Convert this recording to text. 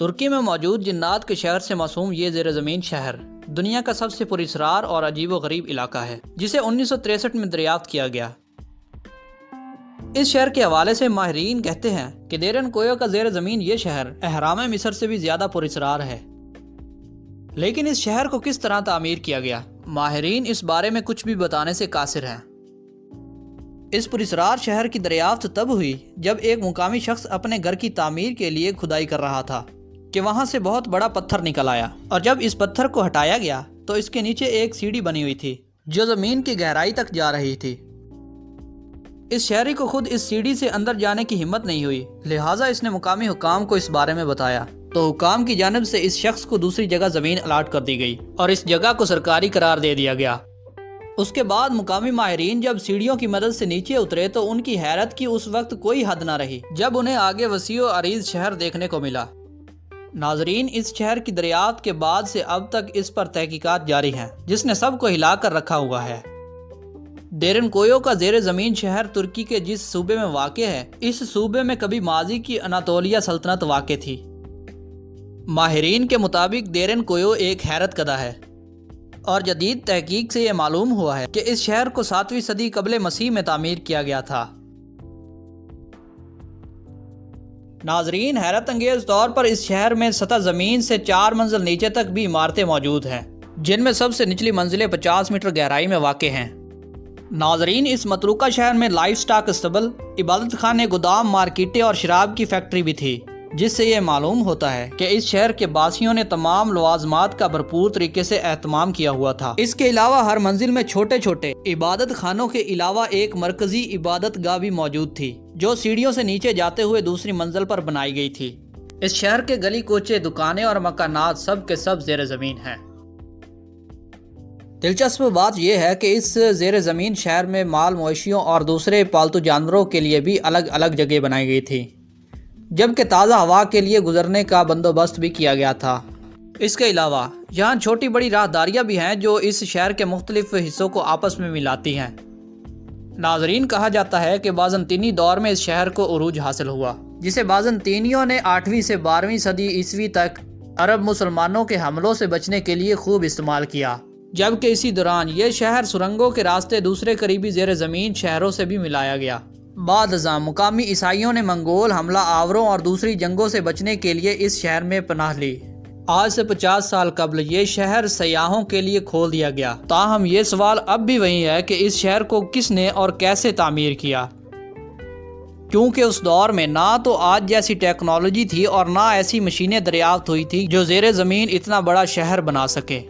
ترکی میں موجود جنات کے شہر سے موسوم یہ زیر زمین شہر دنیا کا سب سے پراسرار اور عجیب و غریب علاقہ ہے، جسے 1963 میں دریافت کیا گیا۔ اس شہر کے حوالے سے ماہرین کہتے ہیں کہ دیرن کویو کا زیر زمین یہ شہر اہرام مصر سے بھی زیادہ پراسرار ہے۔ لیکن اس شہر کو کس طرح تعمیر کیا گیا، ماہرین اس بارے میں کچھ بھی بتانے سے قاصر ہیں۔ اس پراسرار شہر کی دریافت تب ہوئی جب ایک مقامی شخص اپنے گھر کی تعمیر کے لیے کھدائی کر رہا تھا کہ وہاں سے بہت بڑا پتھر نکل آیا، اور جب اس پتھر کو ہٹایا گیا تو اس کے نیچے ایک سیڑھی بنی ہوئی تھی جو زمین کی گہرائی تک جا رہی تھی۔ اس شہری کو خود اس سیڑھی سے اندر جانے کی ہمت نہیں ہوئی، لہٰذا اس نے مقامی حکام کو اس بارے میں بتایا تو حکام کی جانب سے اس شخص کو دوسری جگہ زمین الاٹ کر دی گئی اور اس جگہ کو سرکاری قرار دے دیا گیا۔ اس کے بعد مقامی ماہرین جب سیڑھیوں کی مدد سے نیچے اترے تو ان کی حیرت کی اس وقت کوئی حد نہ رہی جب انہیں آگے وسیع و عریض شہر دیکھنے کو ملا۔ ناظرین، اس شہر کی دریافت کے بعد سے اب تک اس پر تحقیقات جاری ہیں، جس نے سب کو ہلا کر رکھا ہوا ہے۔ دیرن کویو کا زیر زمین شہر ترکی کے جس صوبے میں واقع ہے، اس صوبے میں کبھی ماضی کی اناطولیہ سلطنت واقع تھی۔ ماہرین کے مطابق دیرن کویو ایک حیرت کدہ ہے، اور جدید تحقیق سے یہ معلوم ہوا ہے کہ اس شہر کو 7ویں صدی قبل مسیح میں تعمیر کیا گیا تھا۔ ناظرین، حیرت انگیز طور پر اس شہر میں سطح زمین سے 4 منزل نیچے تک بھی عمارتیں موجود ہیں، جن میں سب سے نچلی منزلیں 50 میٹر گہرائی میں واقع ہیں۔ ناظرین، اس متروکہ شہر میں لائف سٹاک اسٹیبل، عبادت خانے، گودام، مارکیٹیں اور شراب کی فیکٹری بھی تھی، جس سے یہ معلوم ہوتا ہے کہ اس شہر کے باسیوں نے تمام لوازمات کا بھرپور طریقے سے اہتمام کیا ہوا تھا۔ اس کے علاوہ ہر منزل میں چھوٹے چھوٹے عبادت خانوں کے علاوہ ایک مرکزی عبادت گاہ بھی موجود تھی، جو سیڑھیوں سے نیچے جاتے ہوئے دوسری منزل پر بنائی گئی تھی۔ اس شہر کے گلی کوچے، دکانیں اور مکانات سب کے سب زیر زمین ہیں۔ دلچسپ بات یہ ہے کہ اس زیر زمین شہر میں مال مویشیوں اور دوسرے پالتو جانوروں کے لیے بھی الگ الگ جگہ بنائی گئی تھی، جبکہ تازہ ہوا کے لیے گزرنے کا بندوبست بھی کیا گیا تھا۔ اس کے علاوہ یہاں چھوٹی بڑی راہداریاں بھی ہیں جو اس شہر کے مختلف حصوں کو آپس میں ملاتی ہیں۔ ناظرین، کہا جاتا ہے کہ بازنطینی دور میں اس شہر کو عروج حاصل ہوا، جسے بازنطینیوں نے 8ویں سے 12ویں صدی عیسوی تک عرب مسلمانوں کے حملوں سے بچنے کے لیے خوب استعمال کیا، جبکہ اسی دوران یہ شہر سرنگوں کے راستے دوسرے قریبی زیر زمین شہروں سے بھی ملایا گیا۔ بعد ازاں مقامی عیسائیوں نے منگول حملہ آوروں اور دوسری جنگوں سے بچنے کے لیے اس شہر میں پناہ لی۔ آج سے 50 سال قبل یہ شہر سیاحوں کے لیے کھول دیا گیا، تاہم یہ سوال اب بھی وہی ہے کہ اس شہر کو کس نے اور کیسے تعمیر کیا، کیونکہ اس دور میں نہ تو آج جیسی ٹیکنالوجی تھی اور نہ ایسی مشینیں دریافت ہوئی تھی جو زیر زمین اتنا بڑا شہر بنا سکے۔